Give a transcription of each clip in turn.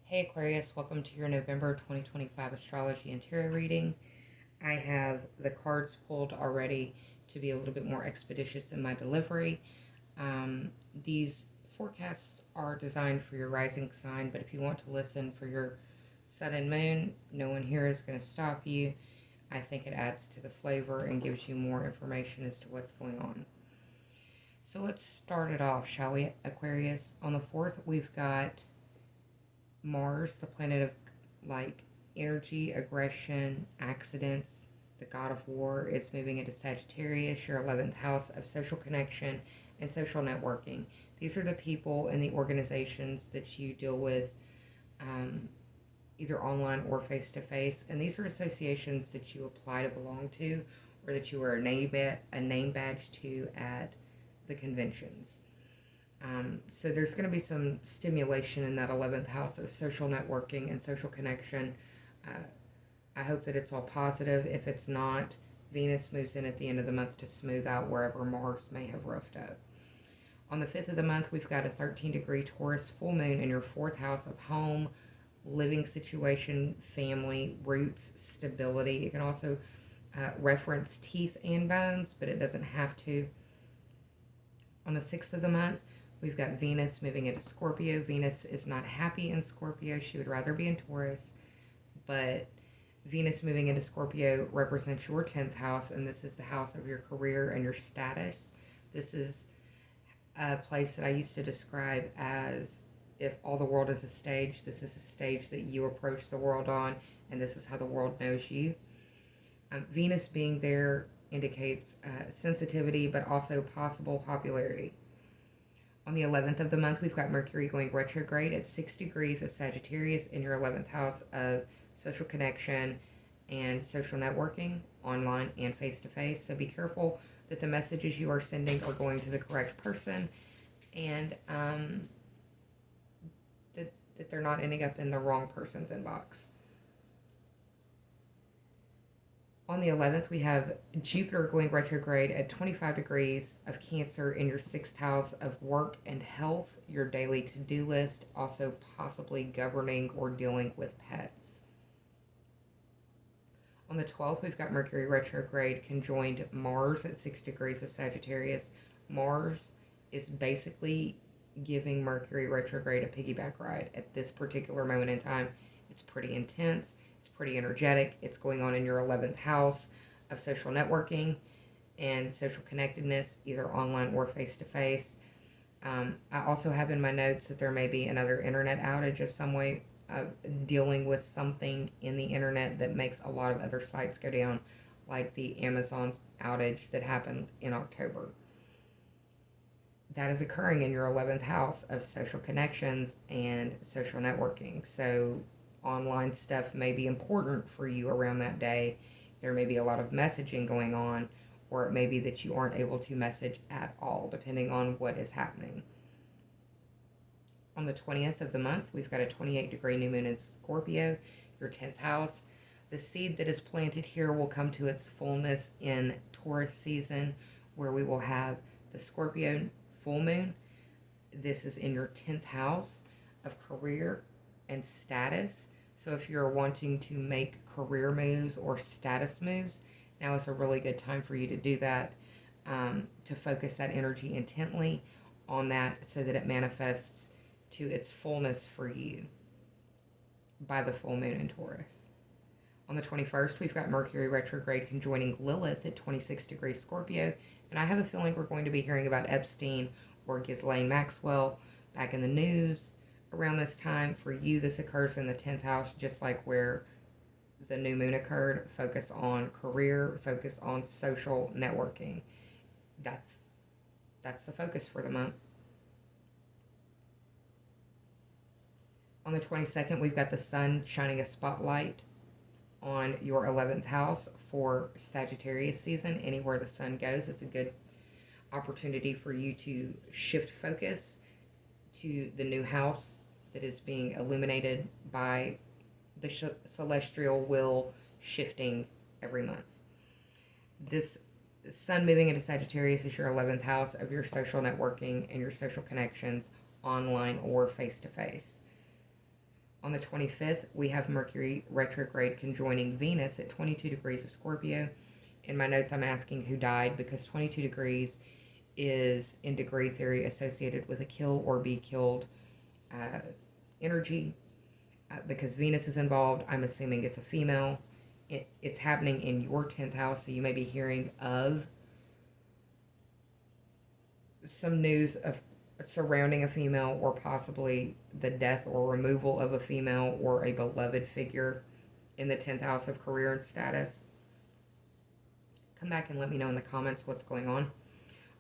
Hey Aquarius, welcome to your November 2025 astrology and tarot reading. I have the cards pulled already to be a little bit more expeditious in my delivery. These forecasts are designed for your rising sign, but if you want to listen for your sun and moon, no one here is going to stop you. I think it adds to the flavor and gives you more information as to what's going on. So let's start it off, shall we, Aquarius? On the 4th, we've got Mars, the planet of like energy, aggression, accidents, the god of war, is moving into Sagittarius, your 11th house of social connection and social networking. These are the people and the organizations that you deal with, um, either online or face to face. And these are associations that you apply to belong to, or that you wear a name badge to at the conventions. So there's going to be some stimulation in that 11th house of social networking and social connection. Uh, I hope that it's all positive. If it's not, Venus moves in at the end of the month to smooth out wherever Mars may have roughed up. On the 5th of the month, we've got a 13-degree Taurus full moon in your 4th house of home, living situation, family, roots, stability. It can also reference teeth and bones, but it doesn't have to. On the 6th of the month, we've got Venus moving into Scorpio. Venus is not happy in Scorpio. She would rather be in Taurus. But Venus moving into Scorpio represents your 10th house, and this is the house of your career and your status. This is a place that I used to describe as, if all the world is a stage, this is a stage that you approach the world on, and this is how the world knows you. Venus being there indicates sensitivity, but also possible popularity. On the 11th of the month, we've got Mercury going retrograde at 6 degrees of Sagittarius in your 11th house of social connection and social networking, online and face to face. So be careful that the messages you are sending are going to the correct person, and that they're not ending up in the wrong person's inbox. On the 11th, we have Jupiter going retrograde at 25 degrees of Cancer in your 6th house of work and health, your daily to-do list, also possibly governing or dealing with pets. On the 12th, we've got Mercury retrograde conjoined Mars at 6 degrees of Sagittarius. Mars is basically giving Mercury retrograde a piggyback ride at this particular moment in time. It's pretty intense. It's pretty energetic. It's going on in your 11th house of social networking and social connectedness, either online or face to face. I also have in my notes that there may be another internet outage of some way, of dealing with something in the internet that makes a lot of other sites go down, like the Amazon outage that happened in October. That is occurring in your 11th house of social connections and social networking. So online stuff may be important for you around that day. There may be a lot of messaging going on, or it may be that you aren't able to message at all, depending on what is happening. On the 20th of the month, we've got a 28-degree new moon in Scorpio, your 10th house. The seed that is planted here will come to its fullness in Taurus season, where we will have the Scorpio full moon. This is in your 10th house of career and status. So if you're wanting to make career moves or status moves, now is a really good time for you to do that, to focus that energy intently on that so that it manifests to its fullness for you by the full moon in Taurus. On the 21st, we've got Mercury retrograde conjoining Lilith at 26 degrees Scorpio, and I have a feeling we're going to be hearing about Epstein or Ghislaine Maxwell back in the news around this time. For you, this occurs in the 10th house, just like where the new moon occurred. Focus on career, focus on social networking. That's the focus for the month. On the 22nd, we've got the sun shining a spotlight on your 11th house for Sagittarius season. Anywhere the sun goes, it's a good opportunity for you to shift focus to the new house that is being illuminated by the celestial wheel shifting every month. This sun moving into Sagittarius is your 11th house of your social networking and your social connections, online or face to face. On the 25th, we have Mercury retrograde conjoining Venus at 22 degrees of Scorpio. In my notes, I'm asking who died because 22 degrees is in degree theory associated with a kill or be killed uh, energy. Because Venus is involved, I'm assuming it's a female. It's happening in your 10th house, so you may be hearing of some news of surrounding a female, or possibly the death or removal of a female or a beloved figure in the 10th house of career and status. Come back and let me know in the comments what's going on.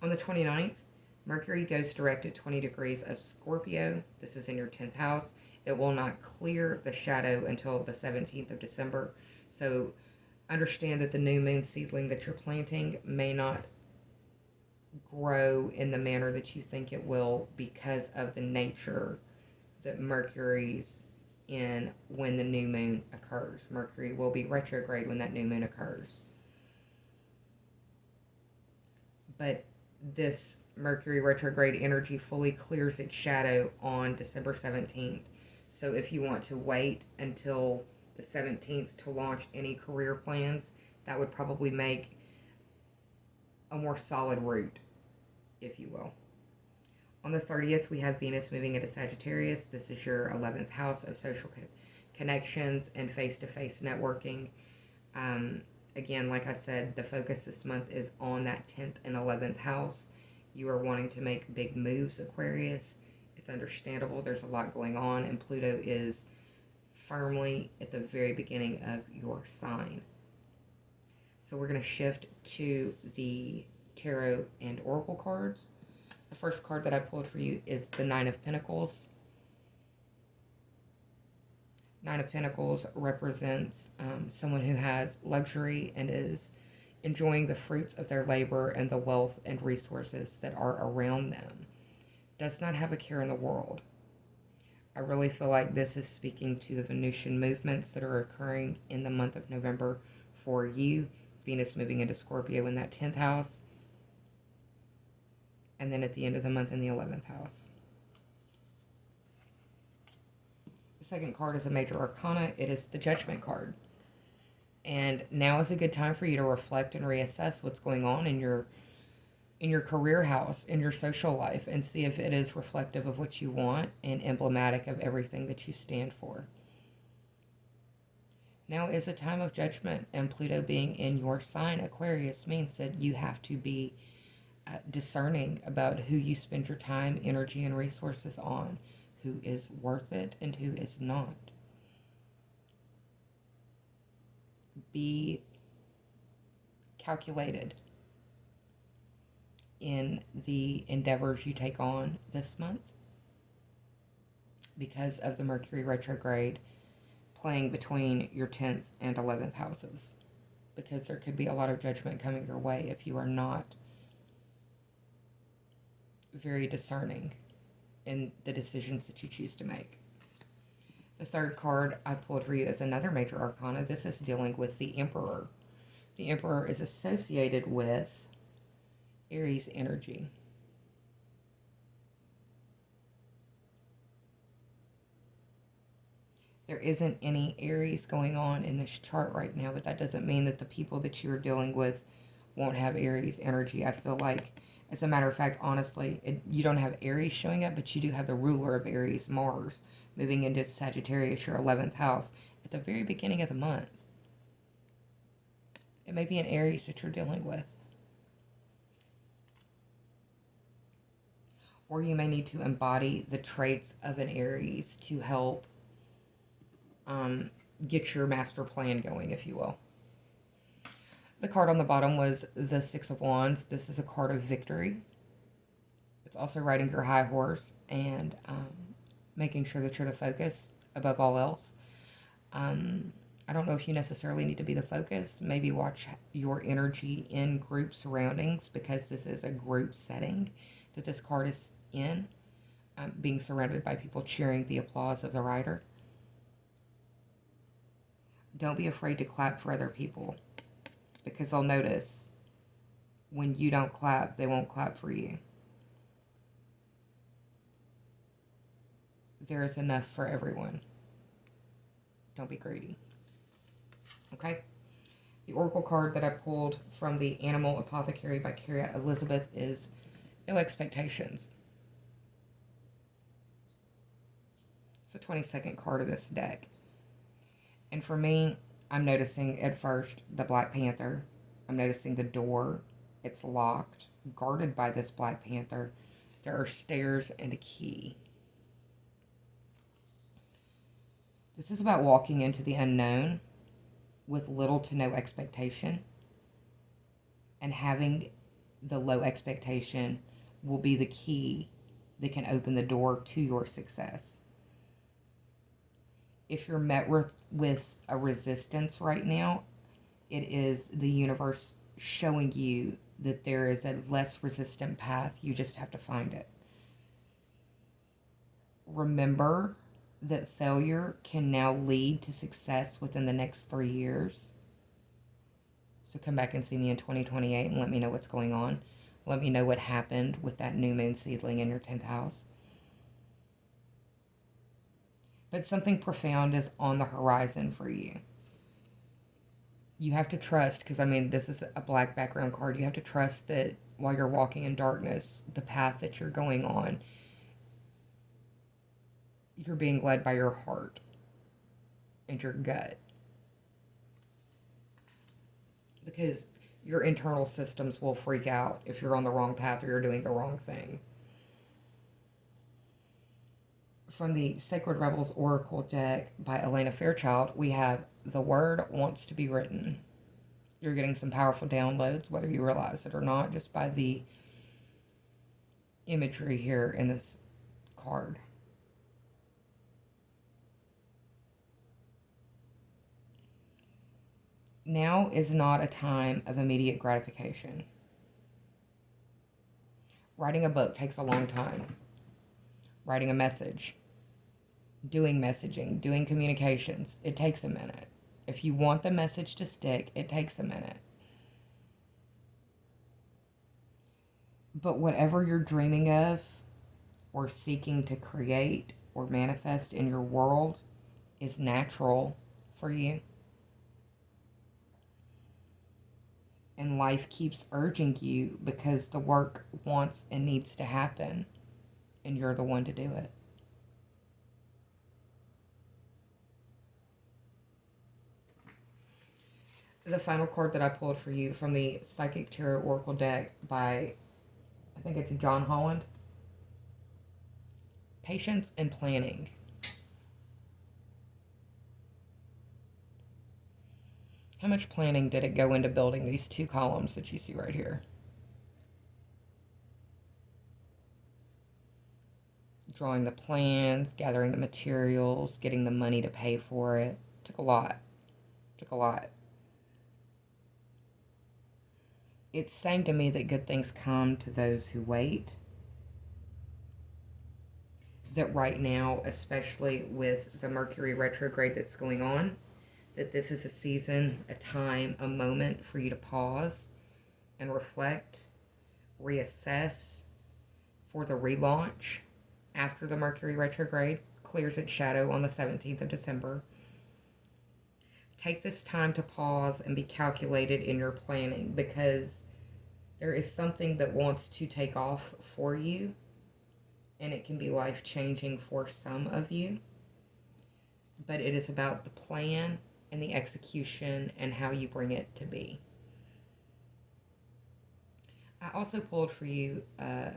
On the 29th, Mercury goes direct at 20 degrees of Scorpio. This is in your 10th house. It will not clear the shadow until the 17th of December. So understand that the new moon seedling that you're planting may not grow in the manner that you think it will because of the nature that Mercury's in when the new moon occurs. Mercury will be retrograde when that new moon occurs. But this Mercury retrograde energy fully clears its shadow on December 17th. So if you want to wait until the 17th to launch any career plans, that would probably make a more solid route, if you will. On the 30th, we have Venus moving into Sagittarius. This is your 11th house of social connections and face-to-face networking. Again, like I said, the focus this month is on that 10th and 11th house. You are wanting to make big moves, Aquarius. It's understandable. There's a lot going on, and Pluto is firmly at the very beginning of your sign. So we're going to shift to the tarot and oracle cards. The first card that I pulled for you is the Nine of Pentacles. Nine of Pentacles represents someone who has luxury and is enjoying the fruits of their labor and the wealth and resources that are around them. Does not have a care in the world. I really feel like this is speaking to the Venusian movements that are occurring in the month of November for you. Venus moving into Scorpio in that 10th house. And then at the end of the month in the 11th house. The second card is a major arcana. It is the Judgment card. And now is a good time for you to reflect and reassess what's going on in your career house, in your social life, and see if it is reflective of what you want and emblematic of everything that you stand for. Now is a time of judgment, and Pluto being in your sign, Aquarius, means that you have to be discerning about who you spend your time, energy, and resources on, who is worth it and who is not. Be calculated in the endeavors you take on this month because of the Mercury retrograde playing between your 10th and 11th houses, because there could be a lot of judgment coming your way if you are not very discerning in the decisions that you choose to make. The third card I pulled for you is another major arcana. This is dealing with the Emperor. The Emperor is associated with Aries energy. There isn't any Aries going on in this chart right now, but that doesn't mean that the people that you're dealing with won't have Aries energy. I feel like, as a matter of fact, honestly, you don't have Aries showing up, but you do have the ruler of Aries, Mars, moving into Sagittarius, your 11th house, at the very beginning of the month. It may be an Aries that you're dealing with. Or you may need to embody the traits of an Aries to help get your master plan going, if you will. The card on the bottom was the Six of Wands. This is a card of victory. It's also riding your high horse and making sure that you're the focus above all else. I don't know if you necessarily need to be the focus. Maybe watch your energy in group surroundings, because this is a group setting that this card is in, being surrounded by people cheering the applause of the rider. Don't be afraid to clap for other people, because they'll notice when you don't clap, they won't clap for you. There is enough for everyone. Don't be greedy. Okay? The oracle card that I pulled from the Animal Apothecary by Carrie Elizabeth is no expectations. It's the 22nd card of this deck. And for me, I'm noticing at first the Black Panther. I'm noticing the door. It's locked, guarded by this Black Panther. There are stairs and a key. This is about walking into the unknown with little to no expectation. And having the low expectation will be the key that can open the door to your success. If you're met with a resistance right now, it is the universe showing you that there is a less resistant path. You just have to find it. Remember that failure can now lead to success within the next 3 years. So come back and see me in 2028 and let me know what's going on. Let me know what happened with that new moon seedling in your 10th house. But something profound is on the horizon for you. You have to trust, because I mean, this is a black background card. You have to trust that while you're walking in darkness, the path that you're going on, you're being led by your heart and your gut. Because your internal systems will freak out if you're on the wrong path or you're doing the wrong thing. From the Sacred Rebels Oracle deck by Elena Fairchild, we have the word wants to be written. You're getting some powerful downloads, whether you realize it or not, just by the imagery here in this card. Now is not a time of immediate gratification. Writing a book takes a long time. Writing a message, doing messaging, doing communications, it takes a minute. If you want the message to stick, it takes a minute. But whatever you're dreaming of or seeking to create or manifest in your world is natural for you. And life keeps urging you because the work wants and needs to happen, and you're the one to do it. The final card that I pulled for you from the Psychic Tarot Oracle deck by, I think it's John Holland. Patience and planning. How much planning did it go into building these 2 columns that you see right here? Drawing the plans, gathering the materials, getting the money to pay for it. Took a lot. Took a lot. It's saying to me that good things come to those who wait. That right now, especially with the Mercury retrograde that's going on, that this is a season, a time, a moment for you to pause and reflect, reassess for the relaunch after the Mercury retrograde clears its shadow on the 17th of December. Take this time to pause and be calculated in your planning, because there is something that wants to take off for you, and it can be life-changing for some of you. But it is about the plan and the execution and how you bring it to be. I also pulled for you a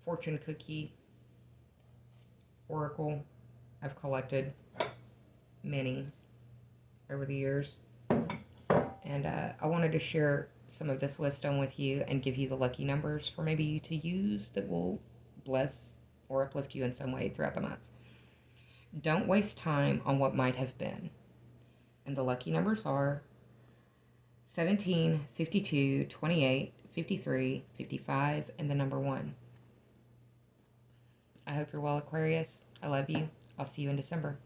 fortune cookie oracle. I've collected many over the years, and I wanted to share some of this wisdom with you and give you the lucky numbers for maybe you to use that will bless or uplift you in some way throughout the month. Don't waste time on what might have been. And the lucky numbers are 17, 52, 28, 53, 55, and the number 1. I hope you're well, Aquarius. I love you. I'll see you in December.